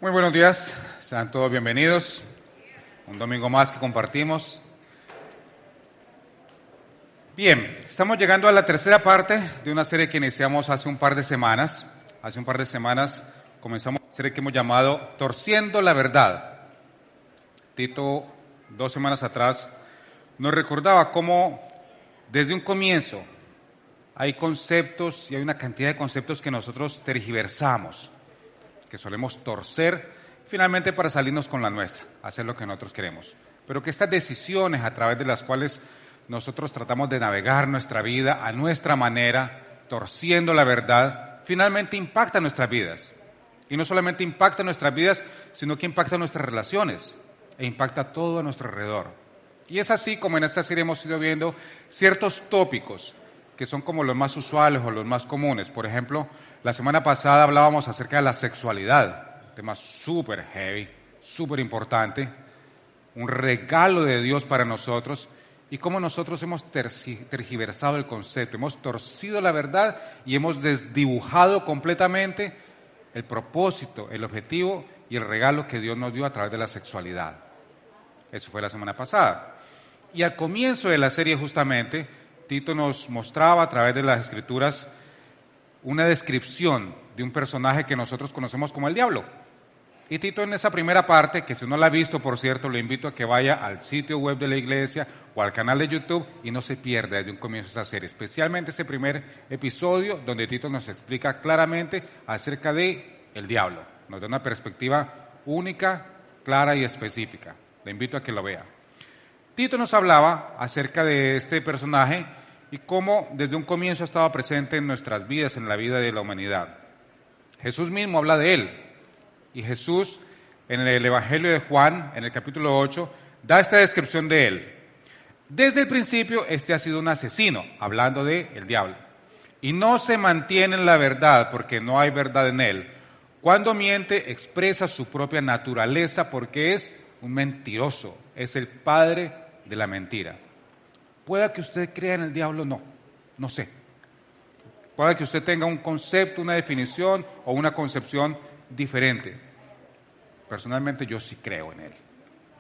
Muy buenos días, sean todos bienvenidos. Un domingo más que compartimos. Bien, estamos llegando a la tercera parte de una serie que iniciamos hace un par de semanas. Hace un par de semanas comenzamos una serie que hemos llamado Torciendo la Verdad. Tito, 2 semanas atrás, nos recordaba cómo desde un comienzo hay conceptos y hay una cantidad de conceptos que nosotros tergiversamos, que solemos torcer finalmente para salirnos con la nuestra, hacer lo que nosotros queremos. Pero que estas decisiones a través de las cuales nosotros tratamos de navegar nuestra vida a nuestra manera, torciendo la verdad, finalmente impactan nuestras vidas. Y no solamente impacta nuestras vidas, sino que impacta nuestras relaciones e impacta todo a nuestro alrededor. Y es así como en esta serie hemos ido viendo ciertos tópicos que son como los más usuales o los más comunes. Por ejemplo, la semana pasada hablábamos acerca de la sexualidad, un tema súper heavy, súper importante, un regalo de Dios para nosotros, y cómo nosotros hemos tergiversado el concepto, hemos torcido la verdad y hemos desdibujado completamente el propósito, el objetivo y el regalo que Dios nos dio a través de la sexualidad. Eso fue la semana pasada. Y al comienzo de la serie justamente, Tito nos mostraba a través de las Escrituras una descripción de un personaje que nosotros conocemos como el diablo. Y Tito en esa primera parte, que si no la ha visto, por cierto, le invito a que vaya al sitio web de la iglesia o al canal de YouTube y no se pierda desde un comienzo esa serie, especialmente ese primer episodio donde Tito nos explica claramente acerca de el diablo. Nos da una perspectiva única, clara y específica. Le invito a que lo vea. Tito nos hablaba acerca de este personaje y cómo desde un comienzo ha estado presente en nuestras vidas, en la vida de la humanidad. Jesús mismo habla de él. Y Jesús, en el Evangelio de Juan, en el capítulo 8, da esta descripción de él. Desde el principio, este ha sido un asesino, hablando de el diablo. Y no se mantiene en la verdad, porque no hay verdad en él. Cuando miente, expresa su propia naturaleza, porque es un mentiroso. Es el padre de la mentira. Pueda que usted crea en el diablo, no sé. Pueda que usted tenga un concepto, una definición o una concepción diferente. Personalmente yo sí creo en él.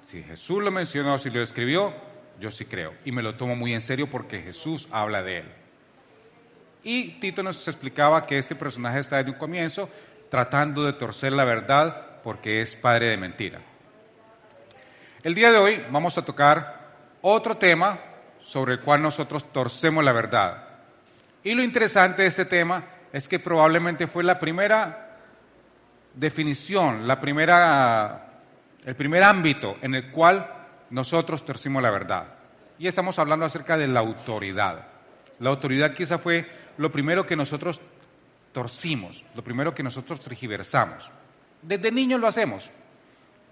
Si Jesús lo mencionó, si lo escribió, yo sí creo. Y me lo tomo muy en serio porque Jesús habla de él. Y Tito nos explicaba que este personaje está desde un comienzo tratando de torcer la verdad porque es padre de mentira. El día de hoy vamos a tocar otro tema sobre el cual nosotros torcemos la verdad. Y lo interesante de este tema es que probablemente fue la primera definición, el primer ámbito en el cual nosotros torcimos la verdad. Y estamos hablando acerca de la autoridad. La autoridad quizá fue lo primero que nosotros torcimos, lo primero que nosotros tergiversamos. Desde niños lo hacemos.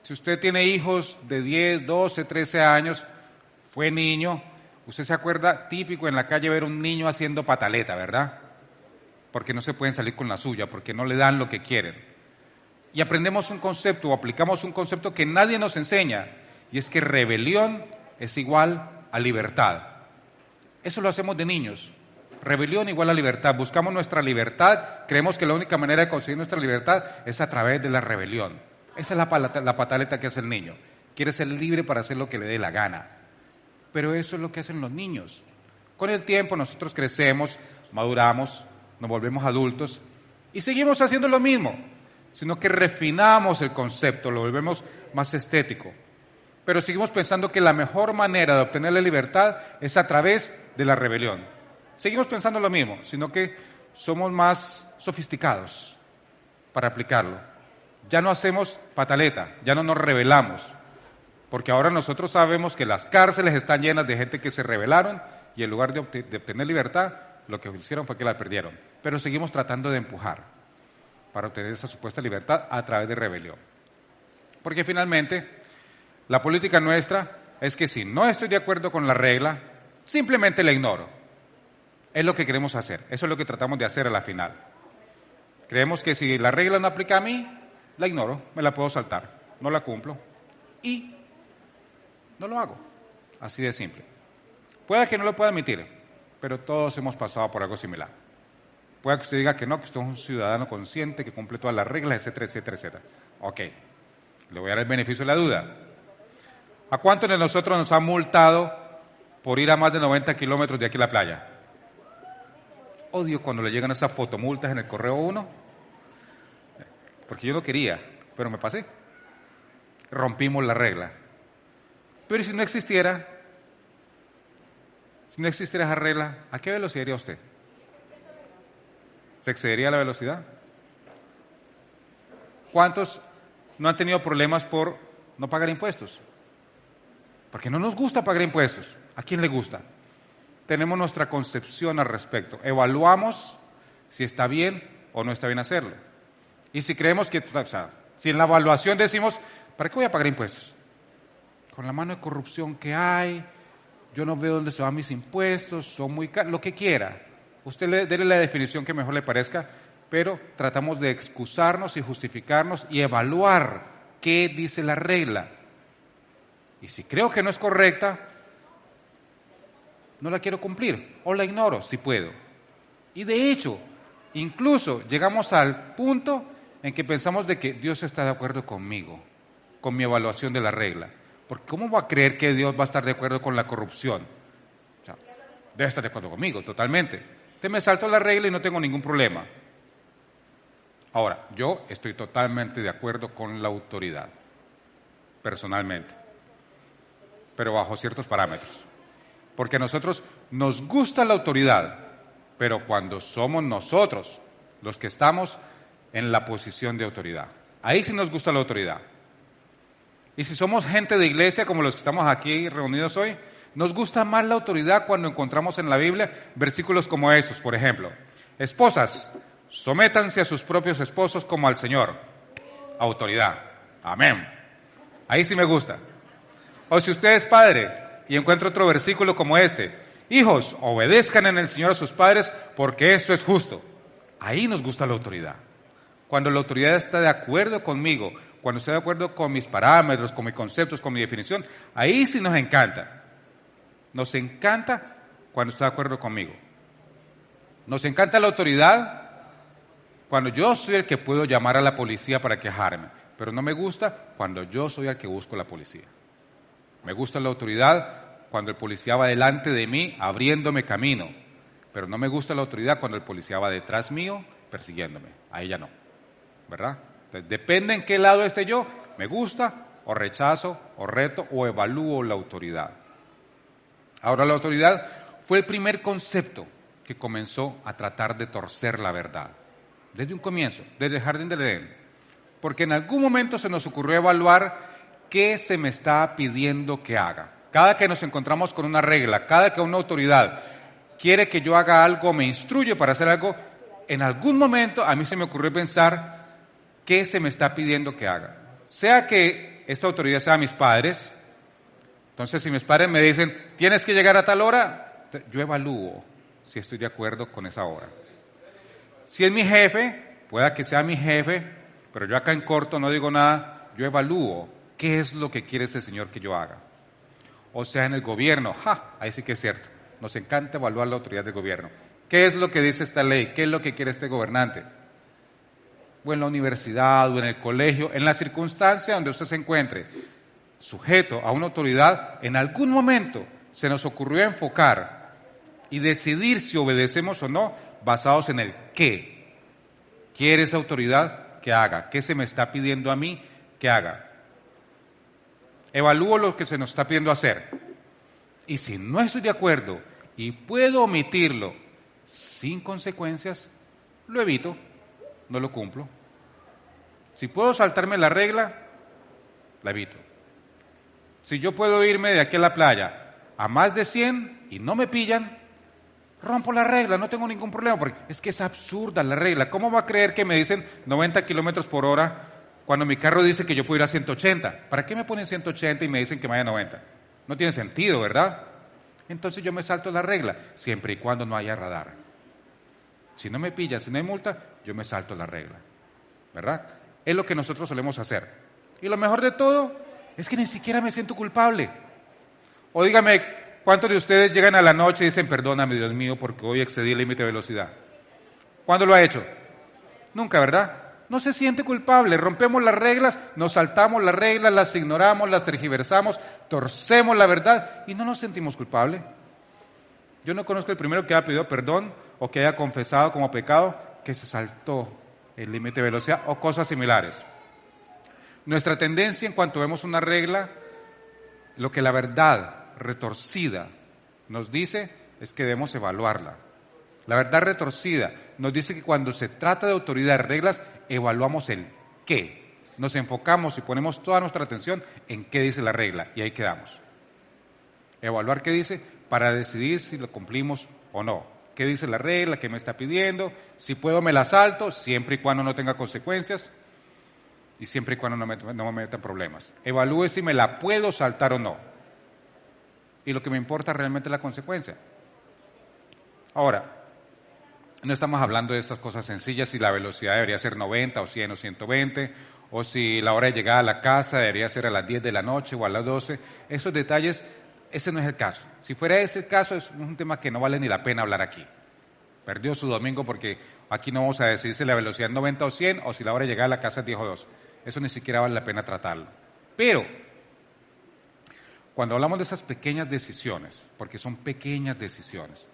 Si usted tiene hijos de 10, 12, 13 años, fue niño, usted se acuerda típico en la calle ver un niño haciendo pataleta, ¿verdad? Porque no se pueden salir con la suya, porque no le dan lo que quieren. Y aprendemos un concepto o aplicamos un concepto que nadie nos enseña, y es que rebelión es igual a libertad. Eso lo hacemos de niños. Rebelión igual a libertad. Buscamos nuestra libertad, creemos que la única manera de conseguir nuestra libertad es a través de la rebelión. Esa es la pataleta que hace el niño. Quiere ser libre para hacer lo que le dé la gana. Pero eso es lo que hacen los niños. Con el tiempo nosotros crecemos, maduramos, nos volvemos adultos y seguimos haciendo lo mismo, sino que refinamos el concepto, lo volvemos más estético. Pero seguimos pensando que la mejor manera de obtener la libertad es a través de la rebelión. Seguimos pensando lo mismo, sino que somos más sofisticados para aplicarlo. Ya no hacemos pataleta, ya no nos rebelamos, porque ahora nosotros sabemos que las cárceles están llenas de gente que se rebelaron y en lugar de obtener libertad, lo que hicieron fue que la perdieron. Pero seguimos tratando de empujar para obtener esa supuesta libertad a través de rebelión. Porque finalmente, la política nuestra es que si no estoy de acuerdo con la regla, simplemente la ignoro. Es lo que queremos hacer, eso es lo que tratamos de hacer a la final. Creemos que si la regla no aplica a mí, la ignoro, me la puedo saltar, no la cumplo y no lo hago. Así de simple. Puede que no lo pueda admitir, pero todos hemos pasado por algo similar. Puede que usted diga que no, que usted es un ciudadano consciente, que cumple todas las reglas, etcétera, etcétera, etcétera. Ok, le voy a dar el beneficio de la duda. ¿A cuántos de nosotros nos han multado por ir a más de 90 kilómetros de aquí a la playa? Odio cuando le llegan esas fotomultas en el correo 1, porque yo no quería, pero me pasé. Rompimos la regla. Pero si no existiera esa regla, ¿a qué velocidad iría usted? ¿Se excedería la velocidad? ¿Cuántos no han tenido problemas por no pagar impuestos? Porque no nos gusta pagar impuestos. ¿A quién le gusta? Tenemos nuestra concepción al respecto. Evaluamos si está bien o no está bien hacerlo. Y si creemos que, o sea, si en la evaluación decimos, ¿para qué voy a pagar impuestos? Con la mano de corrupción que hay, yo no veo dónde se van mis impuestos, son muy caros, lo que quiera. Usted déle la definición que mejor le parezca, pero tratamos de excusarnos y justificarnos y evaluar qué dice la regla. Y si creo que no es correcta, no la quiero cumplir o la ignoro si puedo. Y de hecho, incluso llegamos al punto en que pensamos de que Dios está de acuerdo conmigo, con mi evaluación de la regla. Porque ¿cómo va a creer que Dios va a estar de acuerdo con la corrupción? O sea, debe estar de acuerdo conmigo, totalmente. Te me salto la regla y no tengo ningún problema. Ahora, yo estoy totalmente de acuerdo con la autoridad, personalmente, pero bajo ciertos parámetros. Porque a nosotros nos gusta la autoridad, pero cuando somos nosotros los que estamos en la posición de autoridad. Ahí sí nos gusta la autoridad. Y si somos gente de iglesia, como los que estamos aquí reunidos hoy, nos gusta más la autoridad cuando encontramos en la Biblia versículos como esos, por ejemplo. Esposas, sométanse a sus propios esposos como al Señor. Autoridad. Amén. Ahí sí me gusta. O si usted es padre y encuentra otro versículo como este. Hijos, obedezcan en el Señor a sus padres porque eso es justo. Ahí nos gusta la autoridad. Cuando la autoridad está de acuerdo conmigo, cuando está de acuerdo con mis parámetros, con mis conceptos, con mi definición, ahí sí nos encanta. Nos encanta cuando está de acuerdo conmigo. Nos encanta la autoridad cuando yo soy el que puedo llamar a la policía para quejarme, pero no me gusta cuando yo soy el que busco la policía. Me gusta la autoridad cuando el policía va delante de mí abriéndome camino, pero no me gusta la autoridad cuando el policía va detrás mío persiguiéndome. Ahí ya no, ¿verdad? Entonces, depende en qué lado esté yo, me gusta o rechazo o reto o evalúo la autoridad. Ahora, la autoridad fue el primer concepto que comenzó a tratar de torcer la verdad. Desde un comienzo, desde el jardín del Edén. Porque en algún momento se nos ocurrió evaluar qué se me está pidiendo que haga. Cada que nos encontramos con una regla, cada que una autoridad quiere que yo haga algo, me instruye para hacer algo, en algún momento a mí se me ocurrió pensar qué se me está pidiendo que haga. Sea que esta autoridad sea mis padres. Entonces, si mis padres me dicen, tienes que llegar a tal hora, yo evalúo si estoy de acuerdo con esa hora. Si es mi jefe, pueda que sea mi jefe, pero yo acá en corto no digo nada, yo evalúo qué es lo que quiere ese señor que yo haga. O sea, en el gobierno, ahí sí que es cierto, nos encanta evaluar la autoridad del gobierno. ¿Qué es lo que dice esta ley? ¿Qué es lo que quiere este gobernante? O en la universidad, o en el colegio, en la circunstancia donde usted se encuentre sujeto a una autoridad, en algún momento se nos ocurrió enfocar y decidir si obedecemos o no, basados en el qué quiere esa autoridad que haga, qué se me está pidiendo a mí que haga. Evalúo lo que se nos está pidiendo hacer. Y si no estoy de acuerdo y puedo omitirlo sin consecuencias, lo evito, no lo cumplo. Si puedo saltarme la regla, la evito. Si yo puedo irme de aquí a la playa a más de 100 y no me pillan, rompo la regla, no tengo ningún problema, porque es que es absurda la regla. ¿Cómo va a creer que me dicen 90 kilómetros por hora cuando mi carro dice que yo puedo ir a 180? ¿Para qué me ponen 180 y me dicen que vaya a 90? No tiene sentido, ¿verdad? Entonces yo me salto la regla, siempre y cuando no haya radar. Si no me pillan, si no hay multa, yo me salto la regla, ¿verdad? Es lo que nosotros solemos hacer. Y lo mejor de todo es que ni siquiera me siento culpable. O dígame, ¿cuántos de ustedes llegan a la noche y dicen, perdóname, Dios mío, porque hoy excedí el límite de velocidad? ¿Cuándo lo ha hecho? Nunca, ¿verdad? No se siente culpable, rompemos las reglas, nos saltamos las reglas, las ignoramos, las tergiversamos, torcemos la verdad y no nos sentimos culpables. Yo no conozco el primero que haya pedido perdón o que haya confesado como pecado que se saltó el límite de velocidad o cosas similares. Nuestra tendencia en cuanto vemos una regla, lo que la verdad retorcida nos dice es que debemos evaluarla. La verdad retorcida nos dice que cuando se trata de autoridad de reglas, evaluamos el qué. Nos enfocamos y ponemos toda nuestra atención en qué dice la regla y ahí quedamos. Evaluar qué dice para decidir si lo cumplimos o no. ¿Qué dice la regla? ¿Qué me está pidiendo? Si puedo me la salto, siempre y cuando no tenga consecuencias y siempre y cuando no me metan problemas. Evalúe si me la puedo saltar o no. Y lo que me importa realmente es la consecuencia. Ahora, no estamos hablando de estas cosas sencillas, si la velocidad debería ser 90 o 100 o 120, o si la hora de llegar a la casa debería ser a las 10 de la noche o a las 12. Esos detalles, ese no es el caso. Si fuera ese el caso, es un tema que no vale ni la pena hablar aquí. Perdió su domingo porque aquí no vamos a decir si la velocidad es 90 o 100 o si la hora de llegar a la casa es 10 o 12. Eso ni siquiera vale la pena tratarlo. Pero, cuando hablamos de esas pequeñas decisiones, porque son pequeñas decisiones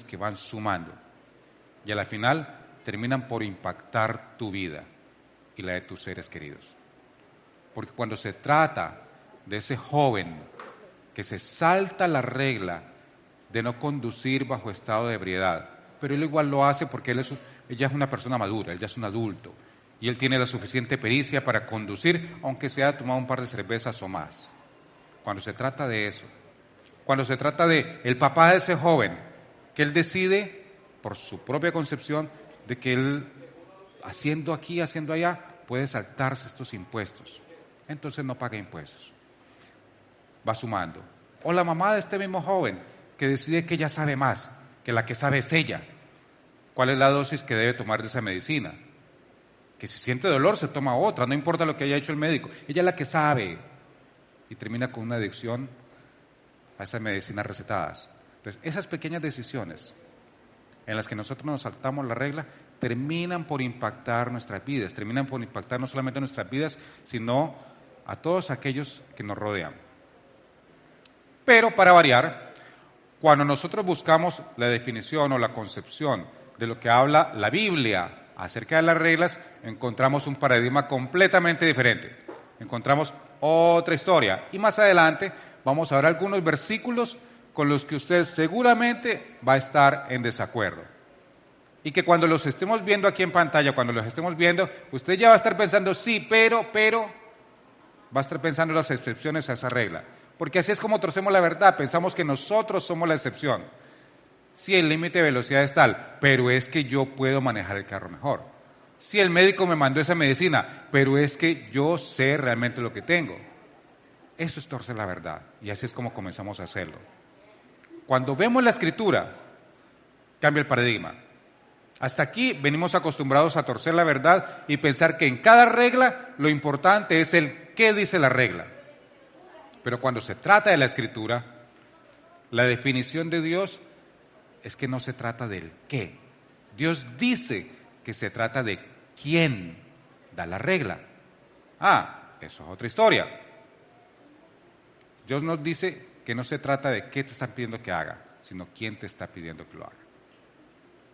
que van sumando y a la final terminan por impactar tu vida y la de tus seres queridos. Porque cuando se trata de ese joven que se salta la regla de no conducir bajo estado de ebriedad, pero él igual lo hace porque ella es una persona madura, él ya es un adulto y él tiene la suficiente pericia para conducir, aunque se haya tomado un par de cervezas o más. Cuando se trata de eso, cuando se trata de el papá de ese joven, que él decide por su propia concepción de que él, haciendo aquí, haciendo allá, puede saltarse estos impuestos, entonces no paga impuestos. Va sumando. O la mamá de este mismo joven, que decide que ella sabe más, que la que sabe es ella. ¿Cuál es la dosis que debe tomar de esa medicina? Que si siente dolor se toma otra, no importa lo que haya hecho el médico. Ella es la que sabe. Y termina con una adicción a esas medicinas recetadas. Entonces, esas pequeñas decisiones en las que nosotros nos saltamos la regla terminan por impactar nuestras vidas, terminan por impactar no solamente nuestras vidas, sino a todos aquellos que nos rodean. Pero para variar, cuando nosotros buscamos la definición o la concepción de lo que habla la Biblia acerca de las reglas, encontramos un paradigma completamente diferente. Encontramos otra historia. Y más adelante vamos a ver algunos versículos con los que usted seguramente va a estar en desacuerdo. Y que cuando los estemos viendo aquí en pantalla, cuando los estemos viendo, usted ya va a estar pensando, sí, pero, va a estar pensando en las excepciones a esa regla. Porque así es como torcemos la verdad, pensamos que nosotros somos la excepción. Sí, el límite de velocidad es tal, pero es que yo puedo manejar el carro mejor. Sí, el médico me mandó esa medicina, pero es que yo sé realmente lo que tengo. Eso es torcer la verdad, y así es como comenzamos a hacerlo. Cuando vemos la Escritura, cambia el paradigma. Hasta aquí venimos acostumbrados a torcer la verdad y pensar que en cada regla lo importante es el qué dice la regla. Pero cuando se trata de la Escritura, la definición de Dios es que no se trata del qué. Dios dice que se trata de quién da la regla. Eso es otra historia. Dios nos dice que no se trata de qué te están pidiendo que haga, sino quién te está pidiendo que lo haga.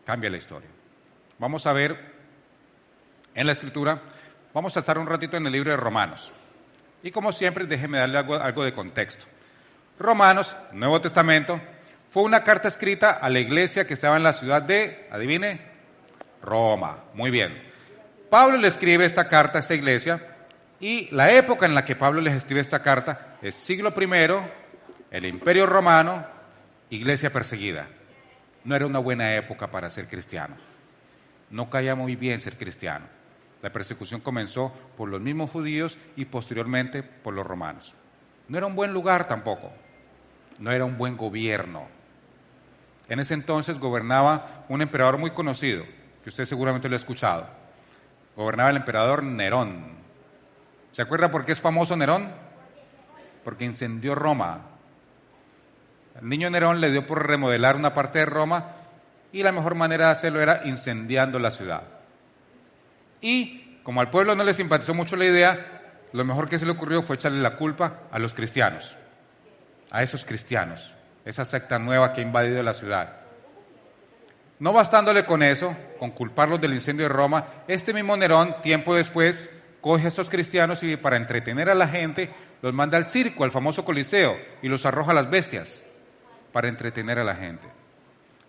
Cambia la historia. Vamos a ver en la Escritura, vamos a estar un ratito en el libro de Romanos. Y como siempre, déjeme darle algo de contexto. Romanos, Nuevo Testamento, fue una carta escrita a la iglesia que estaba en la ciudad de, adivine, Roma. Muy bien. Pablo le escribe esta carta a esta iglesia y la época en la que Pablo les escribe esta carta es siglo I, el Imperio Romano, iglesia perseguida. No era una buena época para ser cristiano. No caía muy bien ser cristiano. La persecución comenzó por los mismos judíos y posteriormente por los romanos. No era un buen lugar tampoco. No era un buen gobierno. En ese entonces gobernaba un emperador muy conocido, que usted seguramente lo ha escuchado. Gobernaba el emperador Nerón. ¿Se acuerda por qué es famoso Nerón? Porque incendió Roma. El niño Nerón le dio por remodelar una parte de Roma y la mejor manera de hacerlo era incendiando la ciudad. Y como al pueblo no le simpatizó mucho la idea, lo mejor que se le ocurrió fue echarle la culpa a los cristianos, a esos cristianos, esa secta nueva que ha invadido la ciudad. No bastándole con eso, con culparlos del incendio de Roma, este mismo Nerón, tiempo después, coge a esos cristianos y para entretener a la gente, los manda al circo, al famoso Coliseo, y los arroja a las bestias, para entretener a la gente.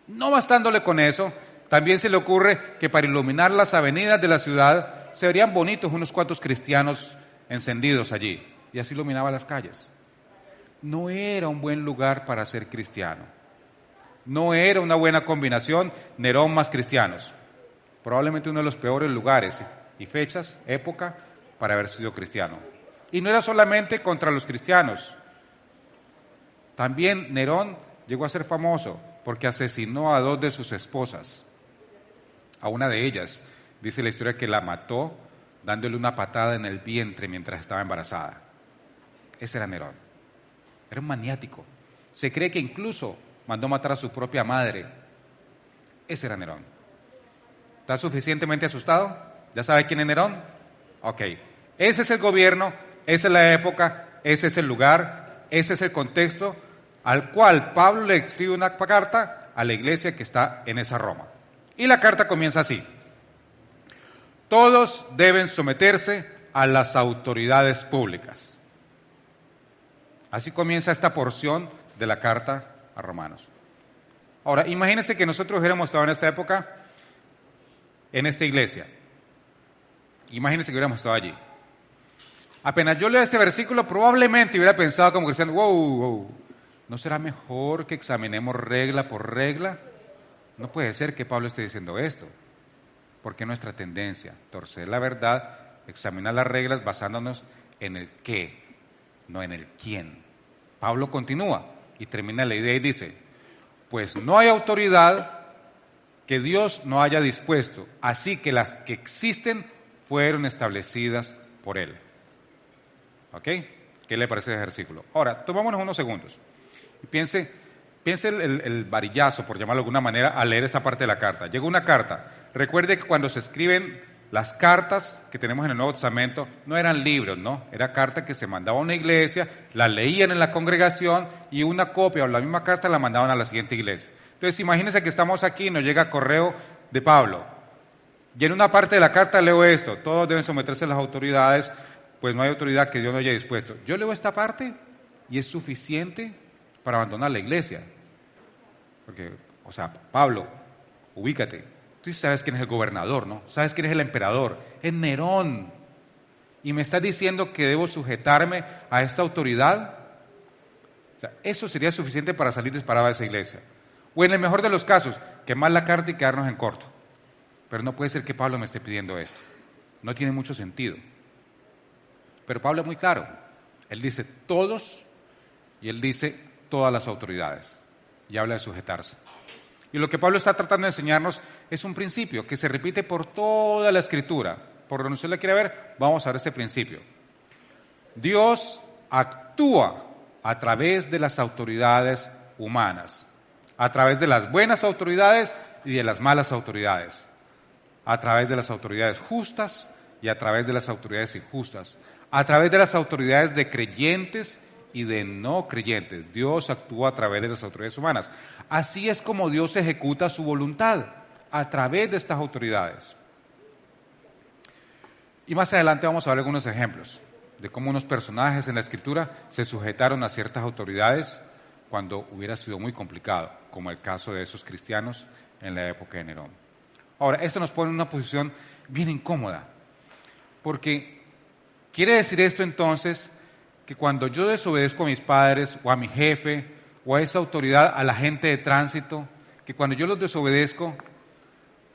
No bastándole con eso, también se le ocurre que para iluminar las avenidas de la ciudad, se verían bonitos unos cuantos cristianos encendidos allí, y así iluminaba las calles. No era un buen lugar para ser cristiano. No era una buena combinación Nerón más cristianos. Probablemente uno de los peores lugares y fechas, época, para haber sido cristiano. Y no era solamente contra los cristianos. También Nerón llegó a ser famoso porque asesinó a 2 de sus esposas. A una de ellas, dice la historia, que la mató dándole una patada en el vientre mientras estaba embarazada. Ese era Nerón. Era un maniático. Se cree que incluso mandó matar a su propia madre. Ese era Nerón. ¿Está suficientemente asustado? ¿Ya sabe quién es Nerón? Ok. Ese es el gobierno, esa es la época, ese es el lugar, ese es el contexto al cual Pablo le escribe una carta a la iglesia que está en esa Roma. Y la carta comienza así: todos deben someterse a las autoridades públicas. Así comienza esta porción de la carta a Romanos. Ahora, imagínense que nosotros hubiéramos estado en esta época, en esta iglesia. Imagínense que hubiéramos estado allí. Apenas yo leo este versículo, probablemente hubiera pensado como cristiano, wow, ¿no será mejor que examinemos regla por regla? No puede ser que Pablo esté diciendo esto, porque nuestra tendencia, torcer la verdad, examinar las reglas basándonos en el qué, no en el quién. Pablo continúa y termina la idea y dice, pues no hay autoridad que Dios no haya dispuesto, así que las que existen fueron establecidas por Él. ¿Ok? ¿Qué le parece ese versículo? Ahora, tomémonos unos segundos y piense el varillazo, por llamarlo de alguna manera, al leer esta parte de la carta. Llegó una carta. Recuerde que cuando se escriben las cartas que tenemos en el Nuevo Testamento, no eran libros, ¿no? Era carta que se mandaba a una iglesia, la leían en la congregación y una copia o la misma carta la mandaban a la siguiente iglesia. Entonces, imagínense que estamos aquí y nos llega correo de Pablo. Y en una parte de la carta leo esto: todos deben someterse a las autoridades, pues no hay autoridad que Dios no haya dispuesto. Yo leo esta parte y es suficiente para abandonar la iglesia. Porque, o sea, Pablo, ubícate. Tú sabes quién es el gobernador, ¿no? Sabes quién es el emperador. Es Nerón. Y me estás diciendo que debo sujetarme a esta autoridad. O sea, eso sería suficiente para salir disparado de esa iglesia. O en el mejor de los casos, quemar la carta y quedarnos en corto. Pero no puede ser que Pablo me esté pidiendo esto. No tiene mucho sentido. Pero Pablo es muy claro. Él dice todos y él dice todas las autoridades. Y habla de sujetarse. Y lo que Pablo está tratando de enseñarnos es un principio que se repite por toda la Escritura. Por donde usted la quiere ver, vamos a ver este principio. Dios actúa a través de las autoridades humanas. A través de las buenas autoridades y de las malas autoridades. A través de las autoridades justas y a través de las autoridades injustas. A través de las autoridades de creyentes y de no creyentes. Dios actúa a través de las autoridades humanas. Así es como Dios ejecuta su voluntad, a través de estas autoridades. Y más adelante vamos a ver algunos ejemplos de cómo unos personajes en la Escritura se sujetaron a ciertas autoridades cuando hubiera sido muy complicado, como el caso de esos cristianos en la época de Nerón. Ahora, esto nos pone en una posición bien incómoda, porque quiere decir esto entonces que cuando yo desobedezco a mis padres o a mi jefe o a esa autoridad, a la gente de tránsito, que cuando yo los desobedezco,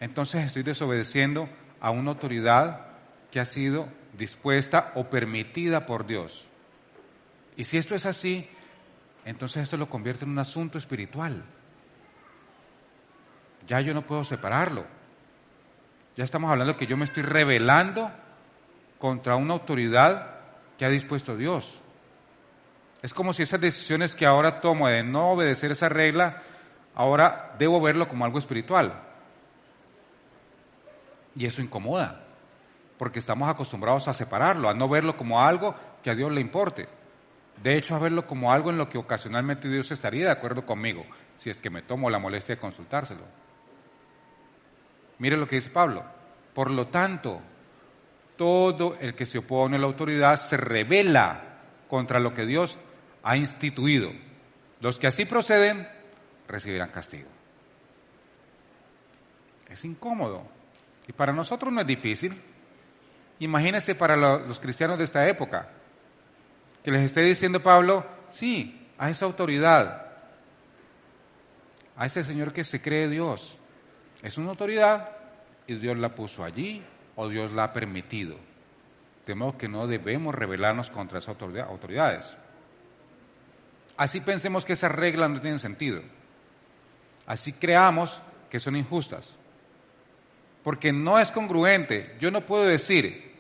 entonces estoy desobedeciendo a una autoridad que ha sido dispuesta o permitida por Dios. Y si esto es así, entonces esto lo convierte en un asunto espiritual. Ya yo no puedo separarlo. Ya estamos hablando que yo me estoy rebelando contra una autoridad que ha dispuesto Dios. Es como si esas decisiones que ahora tomo de no obedecer esa regla ahora debo verlo como algo espiritual. Y eso incomoda, porque estamos acostumbrados a separarlo, a no verlo como algo que a Dios le importe. De hecho, a verlo como algo en lo que ocasionalmente Dios estaría de acuerdo conmigo, si es que me tomo la molestia de consultárselo. Mire lo que dice Pablo. Por lo tanto, todo el que se opone a la autoridad se rebela contra lo que Dios ha instituido. Los que así proceden recibirán castigo. Es incómodo. Y para nosotros no es difícil. Imagínense para los cristianos de esta época, que les esté diciendo Pablo, sí, a esa autoridad, a ese señor que se cree Dios, es una autoridad y Dios la puso allí o Dios la ha permitido. De modo que no debemos rebelarnos contra esas autoridades. Así pensemos que esas reglas no tienen sentido. Así creamos que son injustas. Porque no es congruente. Yo no puedo decir,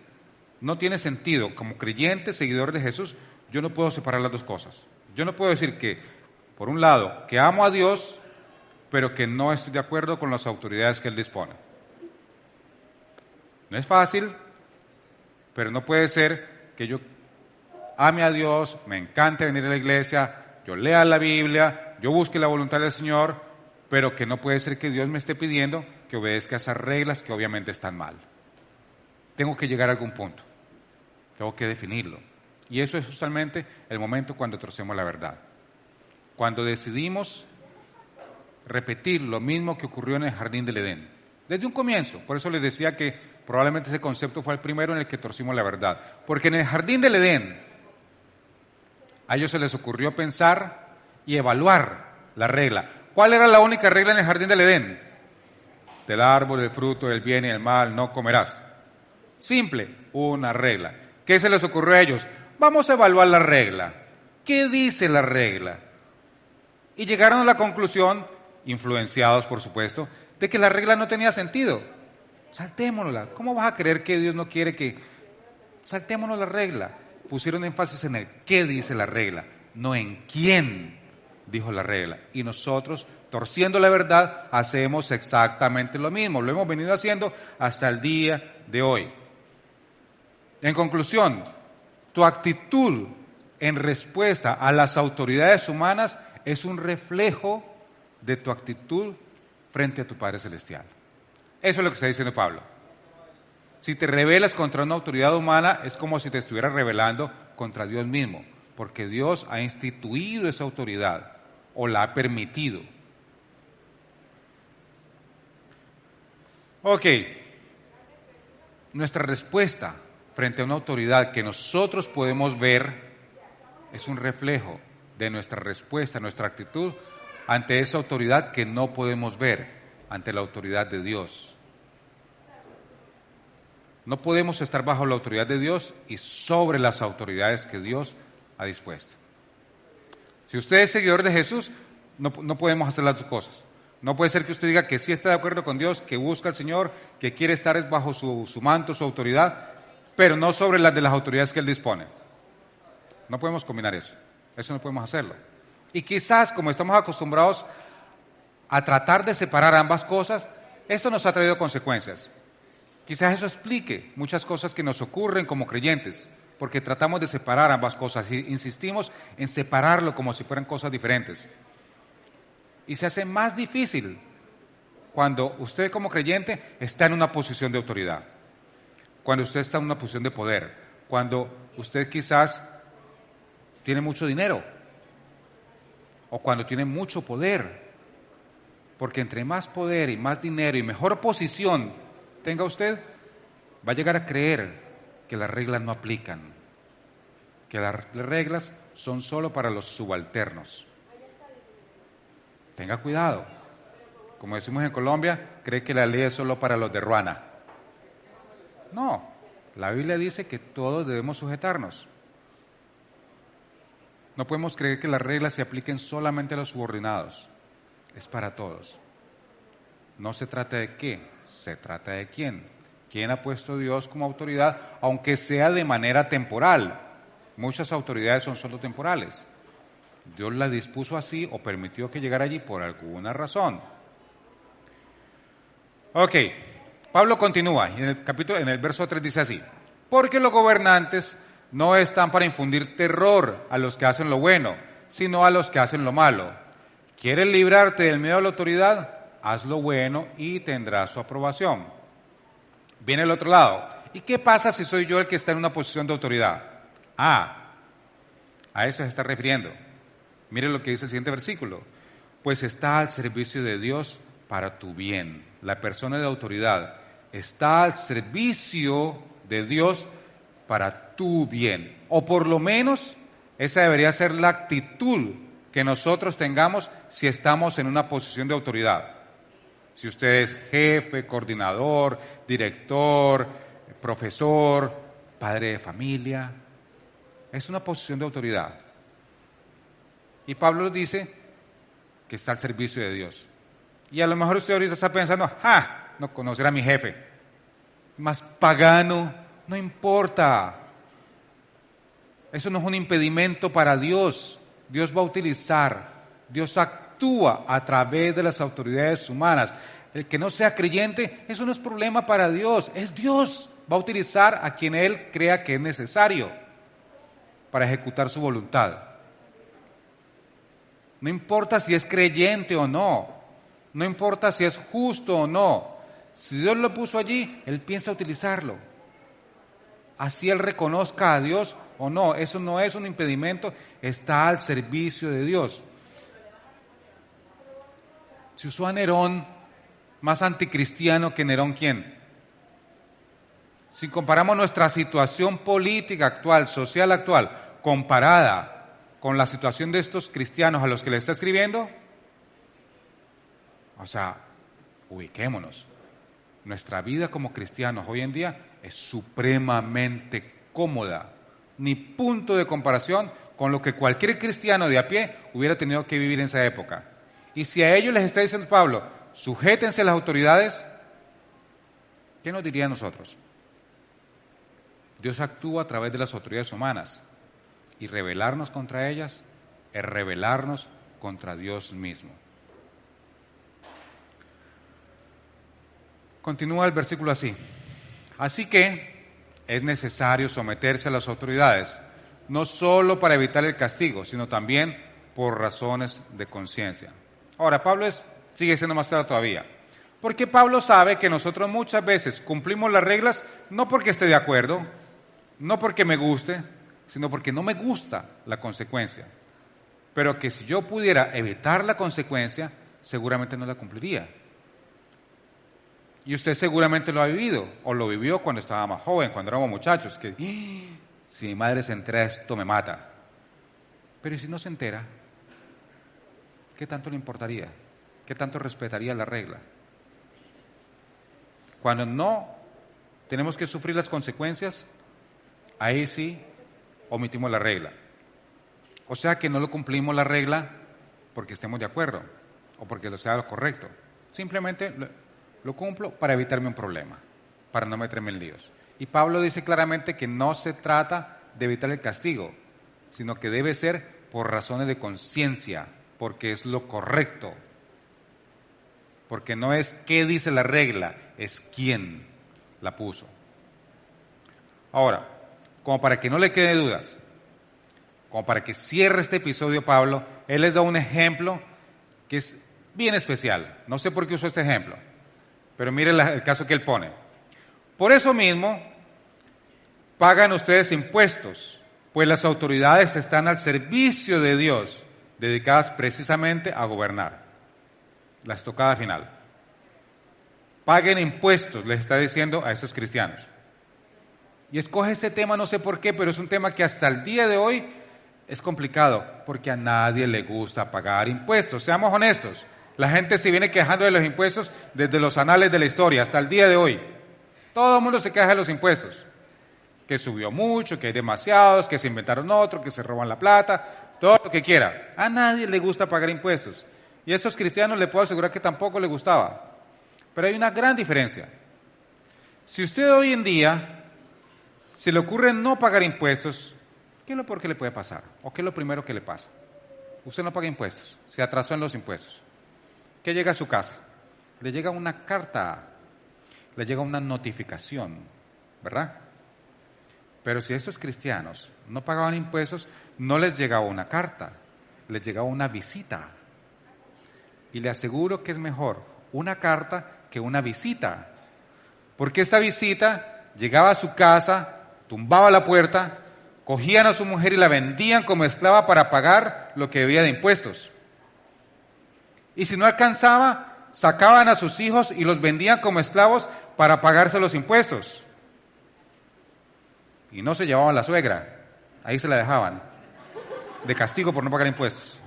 no tiene sentido, como creyente, seguidor de Jesús, yo no puedo separar las dos cosas. Yo no puedo decir que, por un lado, que amo a Dios, pero que no estoy de acuerdo con las autoridades que Él dispone. No es fácil, pero no puede ser que yo ame a Dios, me encante venir a la iglesia, yo lea la Biblia, yo busque la voluntad del Señor, pero que no puede ser que Dios me esté pidiendo que obedezca esas reglas que obviamente están mal. Tengo que llegar a algún punto, tengo que definirlo. Y eso es justamente el momento cuando torcemos la verdad. Cuando decidimos repetir lo mismo que ocurrió en el jardín del Edén. Desde un comienzo, por eso les decía que probablemente ese concepto fue el primero en el que torcimos la verdad. Porque en el jardín del Edén, a ellos se les ocurrió pensar y evaluar la regla. ¿Cuál era la única regla en el jardín del Edén? Del árbol, del fruto, del bien y del mal, no comerás. Simple, una regla. ¿Qué se les ocurrió a ellos? Vamos a evaluar la regla. ¿Qué dice la regla? Y llegaron a la conclusión, influenciados por supuesto, de que la regla no tenía sentido. Saltémonosla. ¿Cómo vas a creer que Dios no quiere que... Saltémonos la regla. Pusieron énfasis en el qué dice la regla, no en quién dijo la regla. Y nosotros, torciendo la verdad, hacemos exactamente lo mismo. Lo hemos venido haciendo hasta el día de hoy. En conclusión, tu actitud en respuesta a las autoridades humanas es un reflejo de tu actitud frente a tu Padre Celestial. Eso es lo que está diciendo Pablo. Si te rebelas contra una autoridad humana, es como si te estuvieras rebelando contra Dios mismo, porque Dios ha instituido esa autoridad o la ha permitido. Ok, nuestra respuesta frente a una autoridad que nosotros podemos ver es un reflejo de nuestra respuesta, nuestra actitud ante esa autoridad que no podemos ver, ante la autoridad de Dios. No podemos estar bajo la autoridad de Dios y sobre las autoridades que Dios ha dispuesto. Si usted es seguidor de Jesús, no podemos hacer las dos cosas. No puede ser que usted diga que sí está de acuerdo con Dios, que busca al Señor, que quiere estar bajo su manto, su autoridad, pero no sobre las de las autoridades que Él dispone. No podemos combinar eso. Eso no podemos hacerlo. Y quizás, como estamos acostumbrados a tratar de separar ambas cosas, esto nos ha traído consecuencias. Quizás eso explique muchas cosas que nos ocurren como creyentes, porque tratamos de separar ambas cosas y insistimos en separarlo como si fueran cosas diferentes. Y se hace más difícil cuando usted como creyente está en una posición de autoridad, cuando usted está en una posición de poder, cuando usted quizás tiene mucho dinero o cuando tiene mucho poder, porque entre más poder y más dinero y mejor posición tenga usted, va a llegar a creer que las reglas no aplican, que las reglas son solo para los subalternos. Tenga cuidado. Como decimos en Colombia, cree que la ley es solo para los de Ruana. No, la Biblia dice que todos debemos sujetarnos. No podemos creer que las reglas se apliquen solamente a los subordinados. Es para todos. No se trata de qué, se trata de quién. ¿Quién ha puesto a Dios como autoridad, aunque sea de manera temporal? Muchas autoridades son solo temporales. Dios la dispuso así o permitió que llegara allí por alguna razón. Ok, Pablo continúa y en el verso 3 dice así: porque los gobernantes no están para infundir terror a los que hacen lo bueno, sino a los que hacen lo malo. ¿Quieres librarte del miedo a la autoridad? Haz lo bueno y tendrás su aprobación. Viene el otro lado. ¿Y qué pasa si soy yo el que está en una posición de autoridad? A eso se está refiriendo. Mire lo que dice el siguiente versículo. Pues está al servicio de Dios para tu bien. La persona de autoridad está al servicio de Dios para tu bien. O por lo menos esa debería ser la actitud que nosotros tengamos si estamos en una posición de autoridad. Si usted es jefe, coordinador, director, profesor, padre de familia, es una posición de autoridad. Y Pablo dice que está al servicio de Dios. Y a lo mejor usted ahorita está pensando, no conocer a mi jefe, más pagano, no importa. Eso no es un impedimento para Dios. Dios va a utilizar, Dios actúa a través de las autoridades humanas. El que no sea creyente, eso no es problema para Dios, es Dios. Va a utilizar a quien Él crea que es necesario para ejecutar su voluntad. No importa si es creyente o no, no importa si es justo o no. Si Dios lo puso allí, Él piensa utilizarlo. Así Él reconozca a Dios o no, eso no es un impedimento, está al servicio de Dios. Se usó a Nerón, más anticristiano que Nerón, ¿quién? Si comparamos nuestra situación política actual, social actual, comparada con la situación de estos cristianos a los que le está escribiendo, o sea, ubiquémonos. Nuestra vida como cristianos hoy en día es supremamente cómoda, ni punto de comparación con lo que cualquier cristiano de a pie hubiera tenido que vivir en esa época. Y si a ellos les está diciendo Pablo, sujétense a las autoridades, ¿qué nos diría a nosotros? Dios actúa a través de las autoridades humanas y rebelarnos contra ellas es rebelarnos contra Dios mismo. Continúa el versículo así. Así que es necesario someterse a las autoridades, no solo para evitar el castigo, sino también por razones de conciencia. Ahora, Pablo sigue siendo más claro todavía. Porque Pablo sabe que nosotros muchas veces cumplimos las reglas no porque esté de acuerdo, no porque me guste, sino porque no me gusta la consecuencia. Pero que si yo pudiera evitar la consecuencia, seguramente no la cumpliría. Y usted seguramente lo ha vivido, o lo vivió cuando estaba más joven, cuando éramos muchachos, que si mi madre se entera esto me mata. Pero ¿y si no se entera? ¿Qué tanto le importaría? ¿Qué tanto respetaría la regla? Cuando no tenemos que sufrir las consecuencias, ahí sí omitimos la regla. O sea que no lo cumplimos la regla porque estemos de acuerdo o porque lo sea lo correcto. Simplemente lo cumplo para evitarme un problema, para no meterme en líos. Y Pablo dice claramente que no se trata de evitar el castigo, sino que debe ser por razones de conciencia, porque es lo correcto. Porque no es qué dice la regla, es quién la puso. Ahora, como para que no le quede dudas, como para que cierre este episodio Pablo, él les da un ejemplo que es bien especial. No sé por qué usó este ejemplo, pero mire el caso que él pone. Por eso mismo, pagan ustedes impuestos, pues las autoridades están al servicio de Dios, dedicadas precisamente a gobernar. La estocada final. Paguen impuestos, les está diciendo a esos cristianos. Y escoge este tema, no sé por qué, pero es un tema que hasta el día de hoy es complicado, porque a nadie le gusta pagar impuestos. Seamos honestos, la gente se viene quejando de los impuestos desde los anales de la historia hasta el día de hoy. Todo el mundo se queja de los impuestos, que subió mucho, que hay demasiados, que se inventaron otro, que se roban la plata, todo lo que quiera. A nadie le gusta pagar impuestos. Y a esos cristianos le puedo asegurar que tampoco les gustaba. Pero hay una gran diferencia. Si usted hoy en día se le ocurre no pagar impuestos, ¿qué es lo peor que le puede pasar? ¿O qué es lo primero que le pasa? usted no paga impuestos, se atrasó en los impuestos. ¿Qué llega a su casa? Le llega una carta, le llega una notificación, ¿verdad? Pero si estos cristianos no pagaban impuestos, no les llegaba una carta, les llegaba una visita. Y le aseguro que es mejor una carta que una visita. Porque esta visita llegaba a su casa, tumbaba la puerta, cogían a su mujer y la vendían como esclava para pagar lo que debía de impuestos. Y si no alcanzaba, sacaban a sus hijos y los vendían como esclavos para pagarse los impuestos. Y no se llevaban a la suegra, ahí se la dejaban, de castigo por no pagar impuestos.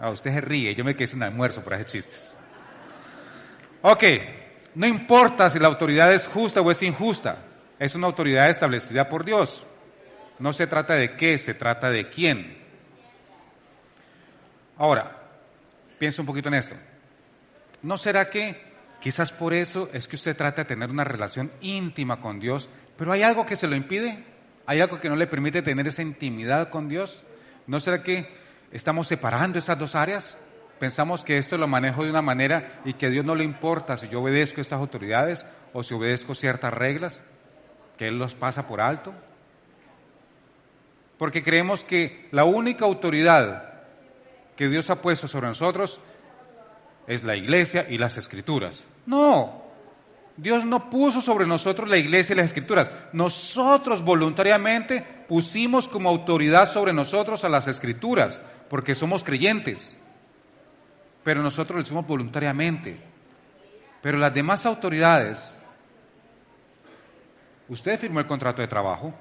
Usted se ríe, yo me quedé sin almuerzo por esos chistes. Ok, no importa si la autoridad es justa o es injusta, es una autoridad establecida por Dios. No se trata de qué, se trata de quién. Ahora, piensa un poquito en esto. ¿No será que quizás por eso es que usted trata de tener una relación íntima con Dios, pero hay algo que se lo impide? ¿Hay algo que no le permite tener esa intimidad con Dios? ¿No será que estamos separando esas dos áreas? Pensamos que esto lo manejo de una manera y que a Dios no le importa si yo obedezco a estas autoridades o si obedezco ciertas reglas, que Él los pasa por alto. Porque creemos que la única autoridad que Dios ha puesto sobre nosotros es la iglesia y las escrituras. No, Dios no puso sobre nosotros la iglesia y las escrituras. Nosotros voluntariamente pusimos como autoridad sobre nosotros a las escrituras, porque somos creyentes. Pero nosotros lo hicimos voluntariamente. Pero las demás autoridades, usted firmó el contrato de trabajo,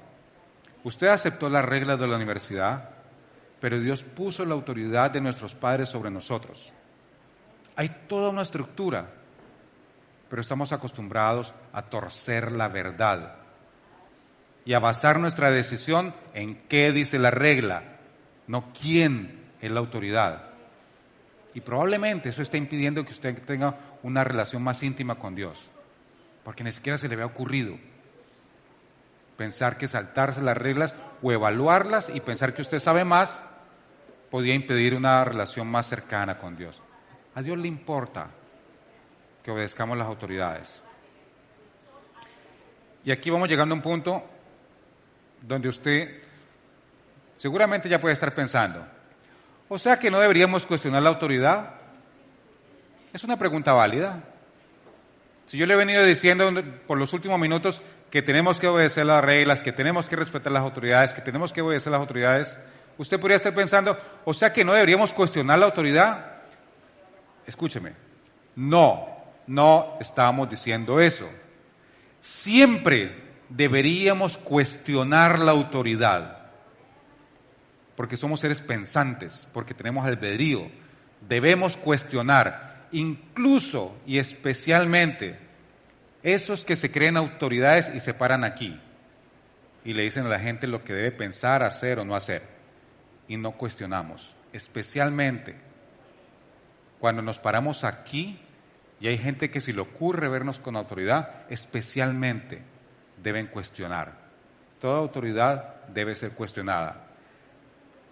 usted aceptó las reglas de la universidad, pero Dios puso la autoridad de nuestros padres sobre nosotros. Hay toda una estructura, pero estamos acostumbrados a torcer la verdad y a basar nuestra decisión en qué dice la regla, no quién es la autoridad. Y probablemente eso está impidiendo que usted tenga una relación más íntima con Dios, porque ni siquiera se le había ocurrido pensar que saltarse las reglas o evaluarlas y pensar que usted sabe más podía impedir una relación más cercana con Dios. A Dios le importa que obedezcamos las autoridades. Y aquí vamos llegando a un punto donde usted seguramente ya puede estar pensando, o sea que no deberíamos cuestionar la autoridad. Es una pregunta válida. Si yo le he venido diciendo por los últimos minutos que tenemos que obedecer las reglas, que tenemos que respetar las autoridades, que tenemos que obedecer las autoridades, usted podría estar pensando, o sea que no deberíamos cuestionar la autoridad. Escúcheme, no estamos diciendo eso. Siempre deberíamos cuestionar la autoridad, porque somos seres pensantes, porque tenemos albedrío. Debemos cuestionar, incluso y especialmente, esos que se creen autoridades y se paran aquí y le dicen a la gente lo que debe pensar, hacer o no hacer, y no cuestionamos, especialmente cuando nos paramos aquí y hay gente que si le ocurre vernos con autoridad, especialmente deben cuestionar. Toda autoridad debe ser cuestionada.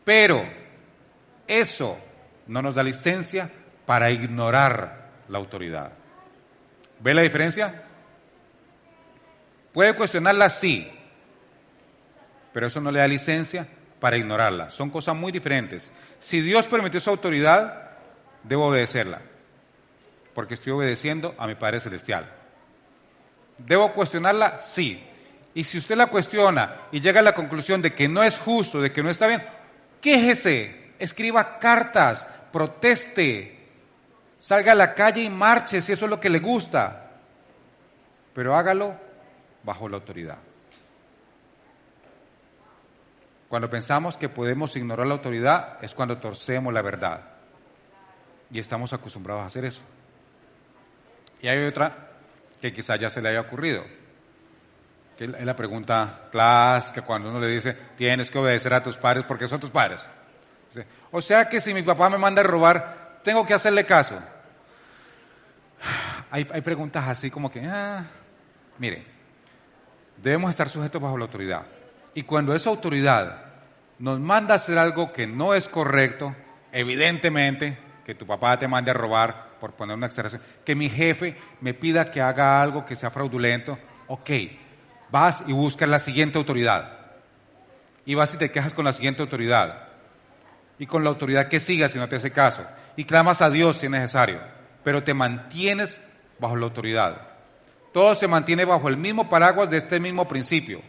Pero eso no nos da licencia para ignorar la autoridad. ¿Ve la diferencia? Puede cuestionarla, sí, pero eso no le da licencia para ignorarla. Son cosas muy diferentes. Si Dios permitió esa autoridad, debo obedecerla, porque estoy obedeciendo a mi Padre Celestial. ¿Debo cuestionarla? Sí. Y si usted la cuestiona y llega a la conclusión de que no es justo, de que no está bien, quéjese, escriba cartas, proteste, salga a la calle y marche si eso es lo que le gusta, pero hágalo bajo la autoridad. Cuando pensamos que podemos ignorar la autoridad es cuando torcemos la verdad. Y estamos acostumbrados a hacer eso. Y hay otra que quizás ya se le haya ocurrido, que es la pregunta clásica cuando uno le dice, tienes que obedecer a tus padres porque son tus padres. O sea que si mi papá me manda a robar, tengo que hacerle caso. Hay preguntas así como que, mire, debemos estar sujetos bajo la autoridad. Y cuando esa autoridad nos manda a hacer algo que no es correcto, evidentemente, que tu papá te mande a robar, por poner una exageración, que mi jefe me pida que haga algo que sea fraudulento, ok, vas y buscas la siguiente autoridad. Y vas y te quejas con la siguiente autoridad. Y con la autoridad que siga si no te hace caso. Y clamas a Dios si es necesario. Pero te mantienes bajo la autoridad. Todo se mantiene bajo el mismo paraguas de este mismo principio.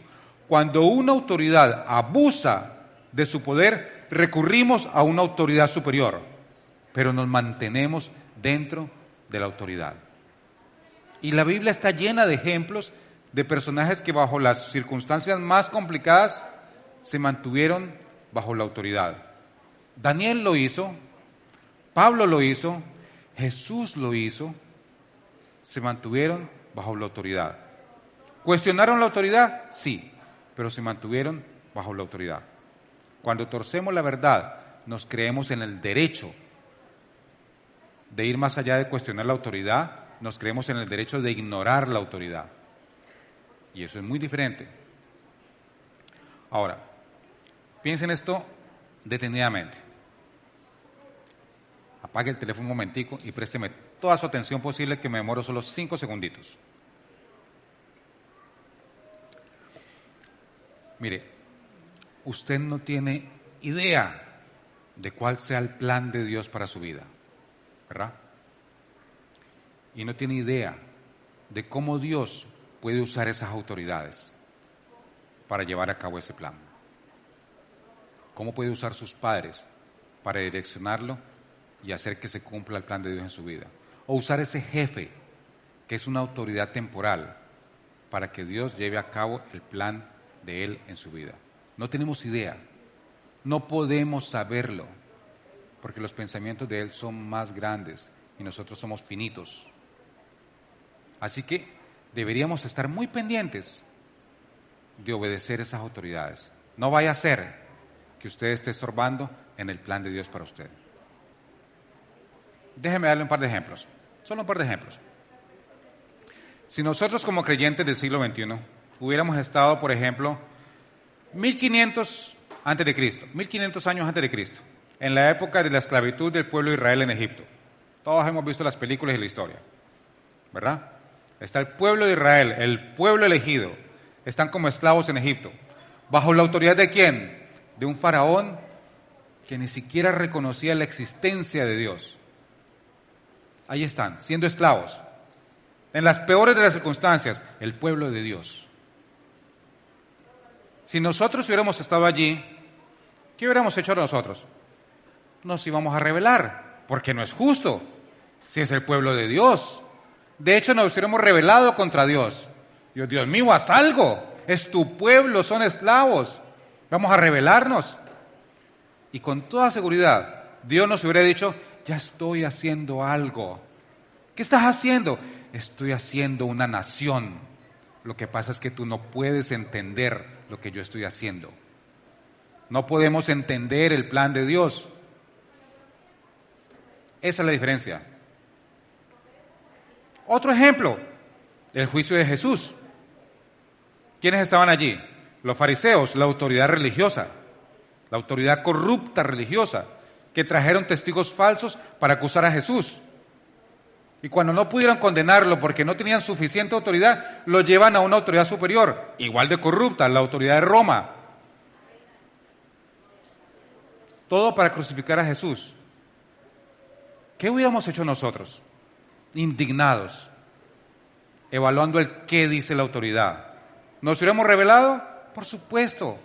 Cuando una autoridad abusa de su poder, recurrimos a una autoridad superior. Pero nos mantenemos dentro de la autoridad. Y la Biblia está llena de ejemplos de personajes que bajo las circunstancias más complicadas se mantuvieron bajo la autoridad. Daniel lo hizo, Pablo lo hizo, Jesús lo hizo, se mantuvieron bajo la autoridad. ¿Cuestionaron la autoridad? Sí, pero se mantuvieron bajo la autoridad. Cuando torcemos la verdad, nos creemos en el derecho de ir más allá de cuestionar la autoridad, nos creemos en el derecho de ignorar la autoridad. Y eso es muy diferente. Ahora, piensen esto detenidamente. Apague el teléfono un momentico y présteme toda su atención posible, que me demoro solo 5 segunditos. Mire, usted no tiene idea de cuál sea el plan de Dios para su vida, ¿verdad? Y no tiene idea de cómo Dios puede usar esas autoridades para llevar a cabo ese plan. ¿Cómo puede usar sus padres para direccionarlo y hacer que se cumpla el plan de Dios en su vida? O usar ese jefe, que es una autoridad temporal, para que Dios lleve a cabo el plan de Él en su vida. No tenemos idea, no podemos saberlo, porque los pensamientos de Él son más grandes y nosotros somos finitos. Así que deberíamos estar muy pendientes de obedecer esas autoridades. No vaya a ser que usted esté estorbando en el plan de Dios para usted. Déjeme darle un par de ejemplos, solo un par de ejemplos. Si nosotros como creyentes del siglo XXI hubiéramos estado, por ejemplo, 1500 antes de Cristo, 1500 años antes de Cristo, en la época de la esclavitud del pueblo de Israel en Egipto. Todos hemos visto las películas y la historia, ¿verdad? Está el pueblo de Israel, el pueblo elegido, están como esclavos en Egipto. ¿Bajo la autoridad de quién? De un faraón que ni siquiera reconocía la existencia de Dios. Ahí están, siendo esclavos. En las peores de las circunstancias, el pueblo de Dios. Si nosotros hubiéramos estado allí, ¿qué hubiéramos hecho nosotros? Nos íbamos a rebelar, porque no es justo, si es el pueblo de Dios. De hecho, nos hubiéramos rebelado contra Dios. Dios mío, haz algo, es tu pueblo, son esclavos. Vamos a rebelarnos. Y con toda seguridad, Dios nos hubiera dicho, ya estoy haciendo algo. ¿Qué estás haciendo? Estoy haciendo una nación. Lo que pasa es que tú no puedes entender lo que yo estoy haciendo. No podemos entender el plan de Dios. Esa es la diferencia. Otro ejemplo, el juicio de Jesús. ¿Quiénes estaban allí? Los fariseos, la autoridad religiosa, la autoridad corrupta religiosa, que trajeron testigos falsos para acusar a Jesús. Y cuando no pudieron condenarlo porque no tenían suficiente autoridad, lo llevan a una autoridad superior, igual de corrupta, la autoridad de Roma. Todo para crucificar a Jesús. ¿Qué hubiéramos hecho nosotros? Indignados, evaluando el qué dice la autoridad. ¿Nos hubiéramos rebelado? Por supuesto.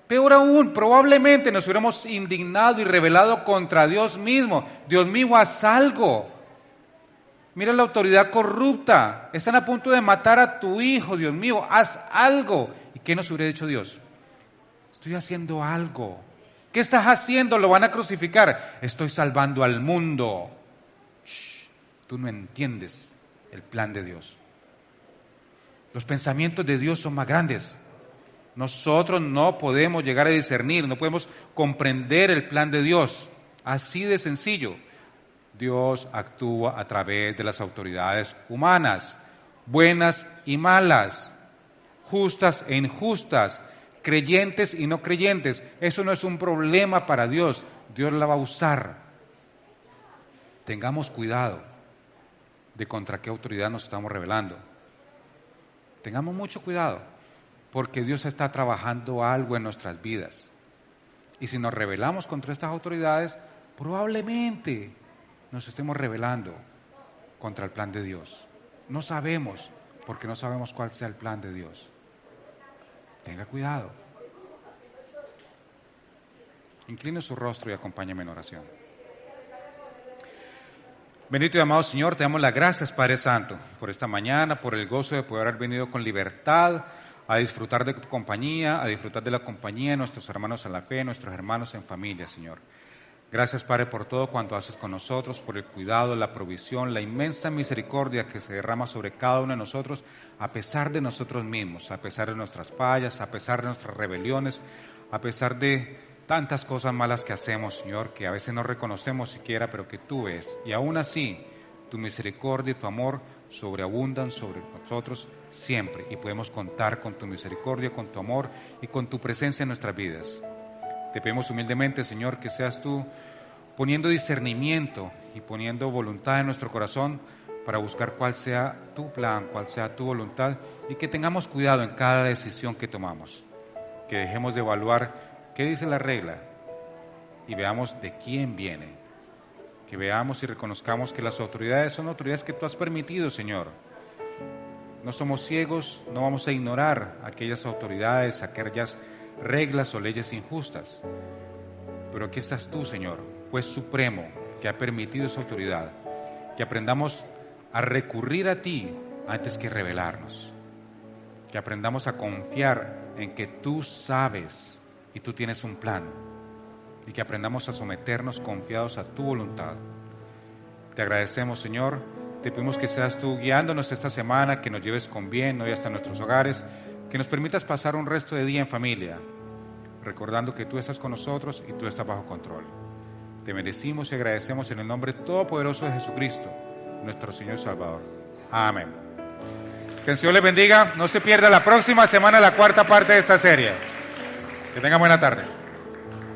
Peor aún, probablemente nos hubiéramos indignado y rebelado contra Dios mismo. Dios mío, haz algo. Mira la autoridad corrupta. Están a punto de matar a tu hijo, Dios mío, haz algo. ¿Y qué nos hubiera dicho Dios? Estoy haciendo algo. ¿Qué estás haciendo? Lo van a crucificar. Estoy salvando al mundo. Shh, tú no entiendes el plan de Dios. Los pensamientos de Dios son más grandes. Nosotros no podemos llegar a discernir, no podemos comprender el plan de Dios. Así de sencillo. Dios actúa a través de las autoridades humanas, buenas y malas, justas e injustas, creyentes y no creyentes. Eso no es un problema para Dios. Dios la va a usar. Tengamos cuidado de contra qué autoridad nos estamos rebelando. Tengamos mucho cuidado, porque Dios está trabajando algo en nuestras vidas. Y si nos rebelamos contra estas autoridades, probablemente nos estemos rebelando contra el plan de Dios. No sabemos, porque no sabemos cuál sea el plan de Dios. Tenga cuidado. Incline su rostro y acompáñame en oración. Bendito y amado Señor, te damos las gracias, Padre Santo, por esta mañana, por el gozo de poder haber venido con libertad a disfrutar de tu compañía, a disfrutar de la compañía de nuestros hermanos en la fe, nuestros hermanos en familia, Señor. Gracias, Padre, por todo cuanto haces con nosotros, por el cuidado, la provisión, la inmensa misericordia que se derrama sobre cada uno de nosotros, a pesar de nosotros mismos, a pesar de nuestras fallas, a pesar de nuestras rebeliones, a pesar de tantas cosas malas que hacemos, Señor, que a veces no reconocemos siquiera, pero que tú ves. Y aún así, tu misericordia y tu amor sobreabundan sobre nosotros siempre. Y podemos contar con tu misericordia, con tu amor y con tu presencia en nuestras vidas. Te pedimos humildemente, Señor, que seas tú poniendo discernimiento y poniendo voluntad en nuestro corazón para buscar cuál sea tu plan, cuál sea tu voluntad, y que tengamos cuidado en cada decisión que tomamos. Que dejemos de evaluar qué dice la regla y veamos de quién viene. Que veamos y reconozcamos que las autoridades son autoridades que tú has permitido, Señor. No somos ciegos, no vamos a ignorar aquellas autoridades, aquellas reglas o leyes injustas. Pero aquí estás tú, Señor, juez supremo, que ha permitido esa autoridad. Que aprendamos a recurrir a ti antes que rebelarnos. Que aprendamos a confiar en que tú sabes y tú tienes un plan, y que aprendamos a someternos confiados a tu voluntad. Te agradecemos, Señor, te pedimos que seas tú guiándonos esta semana, que nos lleves con bien hoy hasta nuestros hogares, que nos permitas pasar un resto de día en familia, recordando que tú estás con nosotros y tú estás bajo control. Te bendecimos y agradecemos en el nombre todopoderoso de Jesucristo, nuestro Señor y Salvador. Amén. Que el Señor les bendiga. No se pierda la próxima semana la cuarta parte de esta serie. Que tengan buena tarde.